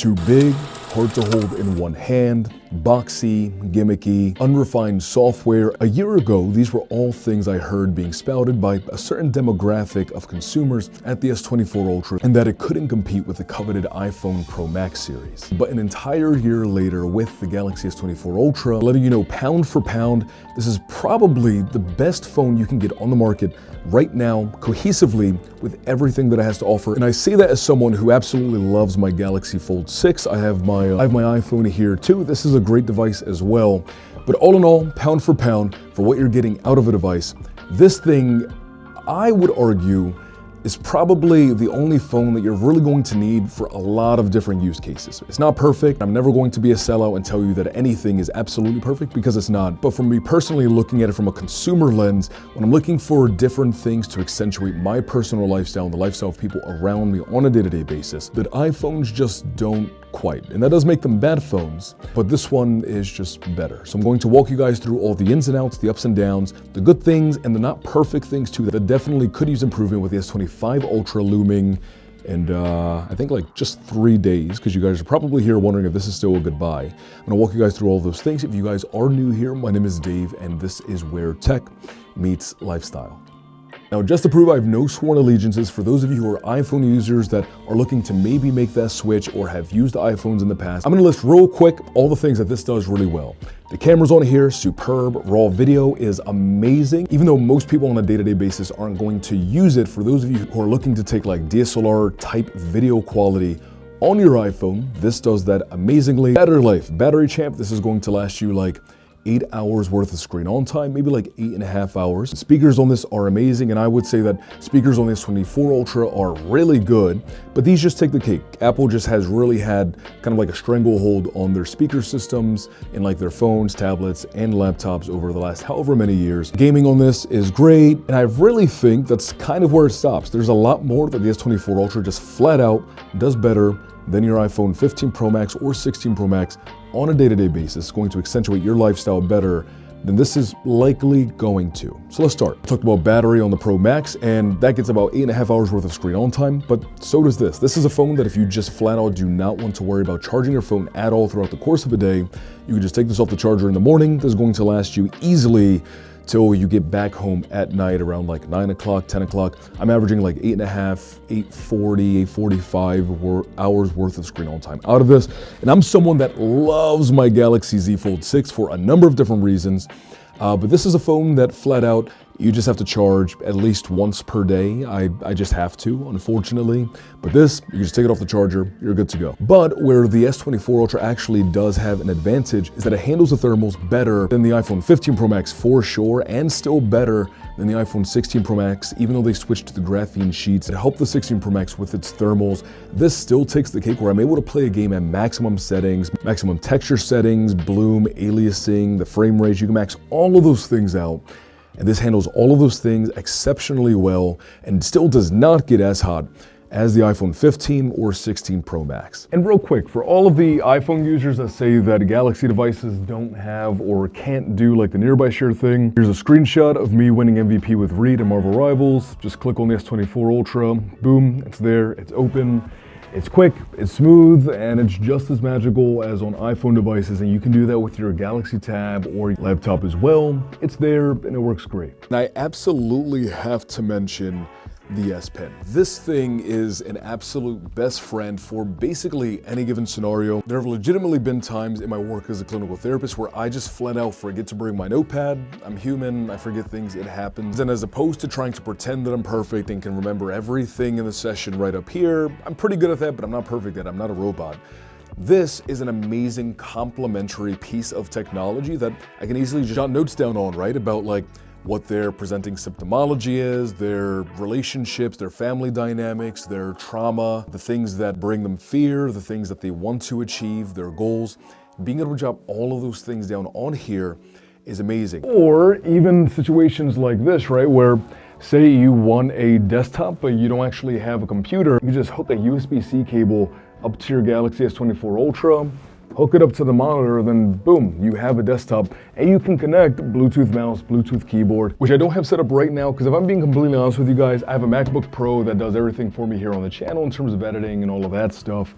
Too big, hard to hold in one hand, boxy, gimmicky, unrefined software. A year ago, these were all things I heard being spouted by a certain demographic of consumers at the S24 Ultra, and that it couldn't compete with the coveted iPhone Pro Max series. But an entire year later, with the Galaxy S24 Ultra, letting you know pound for pound, this is probably the best phone you can get on the market right now, cohesively, with everything that it has to offer. And I say that as someone who absolutely loves my Galaxy Fold 6. I have my iPhone here too. This is a great device as well. But all in all, pound for pound, for what you're getting out of a device, this thing, I would argue, is probably the only phone that you're really going to need for a lot of different use cases. It's not perfect. I'm never going to be a sellout and tell you that anything is absolutely perfect, because it's not. But for me personally, looking at it from a consumer lens, when I'm looking for different things to accentuate my personal lifestyle and the lifestyle of people around me on a day-to-day basis, that iPhones just don't quite. And that does make them bad phones, but this one is just better. So I'm going to walk you guys through all the ins and outs, the ups and downs, the good things and the not perfect things too, that definitely could use improvement with the S25 Ultra looming in I think like just 3 days, because you guys are probably here wondering if this is still a goodbye. I'm gonna walk you guys through all those things. If you guys are new here, my name is Dave, and this is where tech meets lifestyle. Now, just to prove I have no sworn allegiances, for those of you who are iPhone users that are looking to maybe make that switch or have used iPhones in the past, I'm gonna list real quick all the things that this does really well. The cameras on here, superb. Raw video is amazing. Even though most people on a day-to-day basis aren't going to use it, for those of you who are looking to take like DSLR type video quality on your iPhone, this does that amazingly. Battery life, battery champ, this is going to last you like 8 hours worth of screen on time, maybe like 8.5 hours. Speakers on this are amazing, and I would say that speakers on this S24 Ultra are really good, but these just take the cake. Apple just has really had kind of like a stranglehold on their speaker systems in like their phones, tablets, and laptops over the last however many years. Gaming on this is great, and I really think that's kind of where it stops. There's a lot more that the S24 Ultra just flat out does better than your iPhone 15 Pro Max or 16 Pro Max on a day-to-day basis, going to accentuate your lifestyle better than this is likely going to. So let's start. Talked about battery on the Pro Max, and that gets about 8.5 hours worth of screen on time, but so does this. This is a phone that if you just flat out do not want to worry about charging your phone at all throughout the course of a day, you can just take this off the charger in the morning. This is going to last you easily till you get back home at night around like 9 o'clock, 10 o'clock. I'm averaging like 8.5, 8:40, 8:45 hours worth of screen on time out of this. And I'm someone that loves my Galaxy Z Fold 6 for a number of different reasons. But this is a phone that flat out, you just have to charge at least once per day. I just have to, unfortunately. But this, you can just take it off the charger, you're good to go. But where the S24 Ultra actually does have an advantage is that it handles the thermals better than the iPhone 15 Pro Max for sure, and still better than the iPhone 16 Pro Max, even though they switched to the graphene sheets to help the 16 Pro Max with its thermals. This still takes the cake, where I'm able to play a game at maximum settings, maximum texture settings, bloom, aliasing, the frame rate. You can max all of those things out. And this handles all of those things exceptionally well, and still does not get as hot as the iPhone 15 or 16 Pro Max. And real quick, for all of the iPhone users that say that Galaxy devices don't have or can't do like the nearby share thing, here's a screenshot of me winning MVP with Reed and Marvel Rivals. Just click on the S24 Ultra, boom, it's there, it's open. It's quick, it's smooth, and it's just as magical as on iPhone devices, and you can do that with your Galaxy Tab or laptop as well. It's there, and it works great. And I absolutely have to mention the S Pen. This thing is an absolute best friend for basically any given scenario. There have legitimately been times in my work as a clinical therapist where I just flat out forget to bring my notepad. I'm human, I forget things, it happens. And as opposed to trying to pretend that I'm perfect and can remember everything in the session right up here, I'm pretty good at that, but I'm not perfect at it. I'm not a robot. This is an amazing complementary piece of technology that I can easily just jot notes down on, right? About like what their presenting symptomology is, their relationships, their family dynamics, their trauma, the things that bring them fear, the things that they want to achieve, their goals. Being able to jot all of those things down on here is amazing. Or even situations like this, right, where say you want a desktop, but you don't actually have a computer, you just hook a USB-C cable up to your Galaxy S24 Ultra, hook it up to the monitor, then boom, you have a desktop, and you can connect Bluetooth mouse, Bluetooth keyboard, which I don't have set up right now because if I'm being completely honest with you guys, I have a MacBook Pro that does everything for me here on the channel in terms of editing and all of that stuff.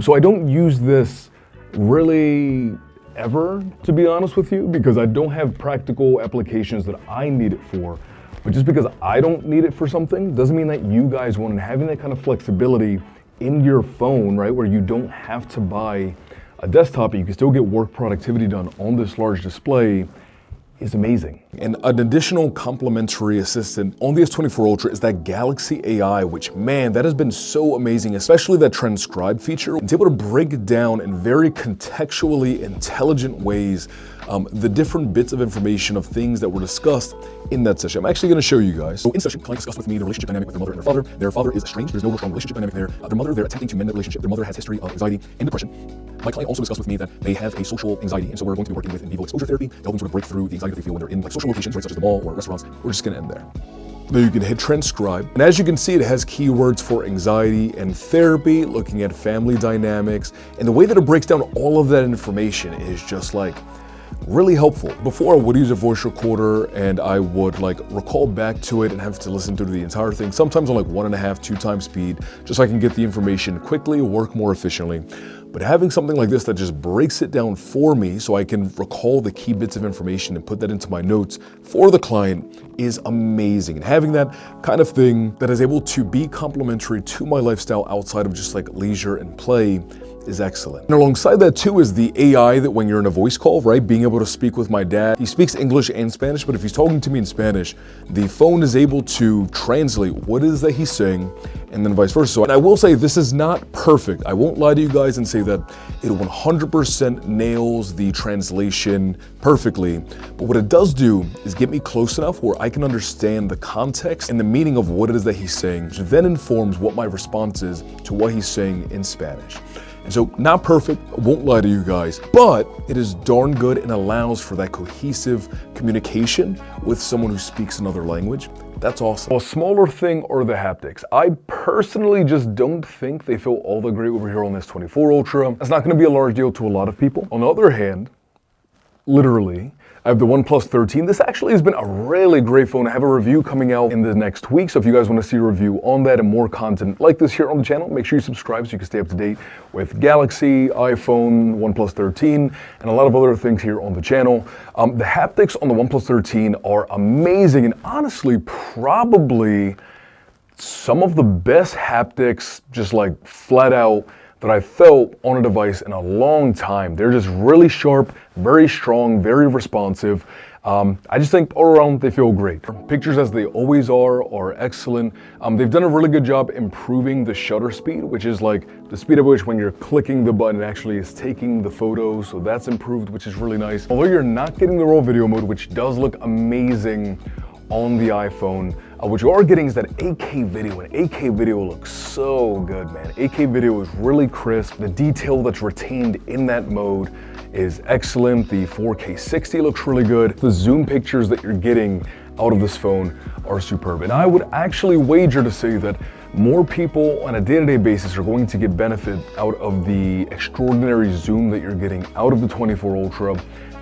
So I don't use this really ever, to be honest with you, because I don't have practical applications that I need it for. But just because I don't need it for something doesn't mean that you guys won't. And having that kind of flexibility in your phone, right, where you don't have to buy a desktop, but you can still get work productivity done on this large display, is amazing. And an additional complementary assistant on the S24 Ultra is that Galaxy AI, which, man, that has been so amazing, especially that transcribe feature. It's able to break down in very contextually intelligent ways the different bits of information of things that were discussed in that session. I'm actually going to show you guys. So in session, client discussed with me the relationship dynamic with their mother and their father. Their father is estranged. There's no real strong relationship dynamic there. Their mother, they're attempting to mend that relationship. Their mother has history of anxiety and depression. My client also discussed with me that they have a social anxiety, and so we're going to be working with in vivo exposure therapy to help them sort of break through the anxiety that they feel when they're in like social locations, right, such as the mall or restaurants. We're just going to end there. Then you can hit transcribe, and as you can see, it has keywords for anxiety and therapy, looking at family dynamics, and the way that it breaks down all of that information is just like really helpful. Before, I would use a voice recorder and I would like recall back to it and have to listen to the entire thing, sometimes on like 1.5, 2 times speed, just so I can get the information quickly, work more efficiently. But having something like this that just breaks it down for me so I can recall the key bits of information and put that into my notes for the client is amazing. And having that kind of thing that is able to be complementary to my lifestyle outside of just like leisure and play is excellent. And alongside that too is the AI that when you're in a voice call, right, being able to speak with my dad. He speaks English and Spanish, but if he's talking to me in Spanish, the phone is able to translate what it is that he's saying and then vice versa. So, and I will say this is not perfect. I won't lie to you guys and say that it 100% nails the translation perfectly, but what it does do is get me close enough where I can understand the context and the meaning of what it is that he's saying, which then informs what my response is to what he's saying in Spanish. And so, not perfect, I won't lie to you guys, but it is darn good and allows for that cohesive communication with someone who speaks another language. That's awesome. A smaller thing are the haptics. I personally just don't think they feel all that great over here on this S24 Ultra. That's not gonna be a large deal to a lot of people. On the other hand, literally, I have the OnePlus 13. This actually has been a really great phone. I have a review coming out in the next week, so if you guys want to see a review on that and more content like this here on the channel, make sure you subscribe so you can stay up to date with Galaxy, iPhone, OnePlus 13, and a lot of other things here on the channel. The haptics on the OnePlus 13 are amazing, and honestly, probably some of the best haptics, just like flat out, that I felt on a device in a long time. They're just really sharp, very strong, very responsive. I just think all around they feel great. Pictures, as they always are excellent. They've done a really good job improving the shutter speed, which is like the speed at which when you're clicking the button, it actually is taking the photos. So that's improved, which is really nice. Although you're not getting the raw video mode, which does look amazing on the iPhone, what you are getting is that 8K video, and 8K video looks so good, man. 8K video is really crisp. The detail that's retained in that mode is excellent. The 4K 60 looks really good. The zoom pictures that you're getting out of this phone are superb. And I would actually wager to say that more people on a day-to-day basis are going to get benefit out of the extraordinary zoom that you're getting out of the 24 Ultra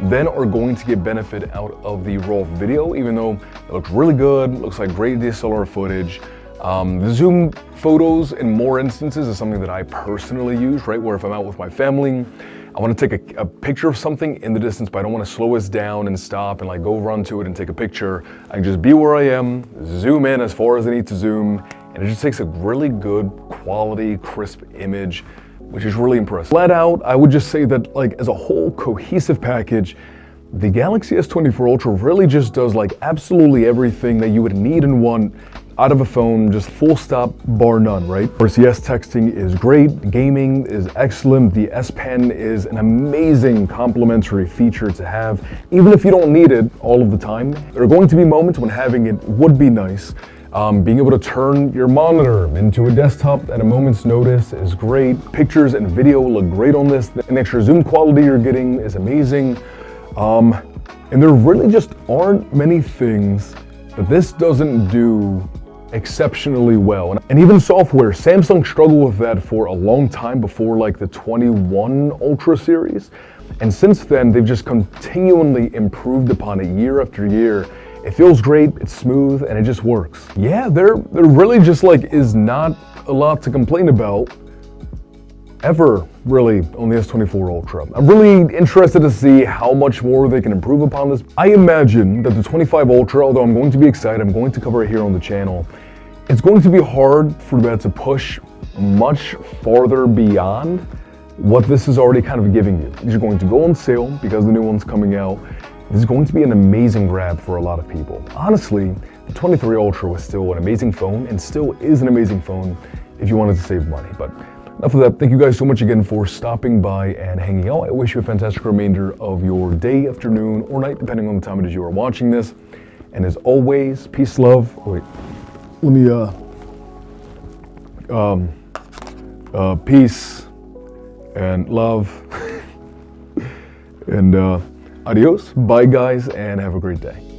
than are going to get benefit out of the raw video, even though it looks really good, looks like great DSLR footage. The zoom photos in more instances is something that I personally use, right? Where if I'm out with my family, I want to take a picture of something in the distance, but I don't want to slow us down and stop and like go run to it and take a picture. I can just be where I am, zoom in as far as I need to zoom, and it just takes a really good quality, crisp image, which is really impressive. Flat out, I would just say that like as a whole cohesive package, the Galaxy S24 Ultra really just does like absolutely everything that you would need and want out of a phone, just full stop, bar none, right? RCS texting is great, gaming is excellent, the S Pen is an amazing complementary feature to have, even if you don't need it all of the time. There are going to be moments when having it would be nice. Being able to turn your monitor into a desktop at a moment's notice is great. Pictures and video look great on this. The extra zoom quality you're getting is amazing. And there really just aren't many things that this doesn't do exceptionally well. And even software, Samsung struggled with that for a long time before like the 21 Ultra series. And since then, they've just continually improved upon it year after year. It feels great, it's smooth, and it just works. Yeah, there really just like is not a lot to complain about ever really on the S24 Ultra. I'm really interested to see how much more they can improve upon this. I imagine that the 25 Ultra, although I'm going to be excited, I'm going to cover it here on the channel, it's going to be hard for that to push much farther beyond what this is already kind of giving you. These are going to go on sale because the new one's coming out. This is going to be an amazing grab for a lot of people. Honestly, the 23 Ultra was still an amazing phone and still is an amazing phone if you wanted to save money. But enough of that. Thank you guys so much again for stopping by and hanging out. I wish you a fantastic remainder of your day, afternoon, or night, depending on the time it is you are watching this. And as always, peace, love. Wait, let me, peace and love and adios. Bye, guys, and have a great day.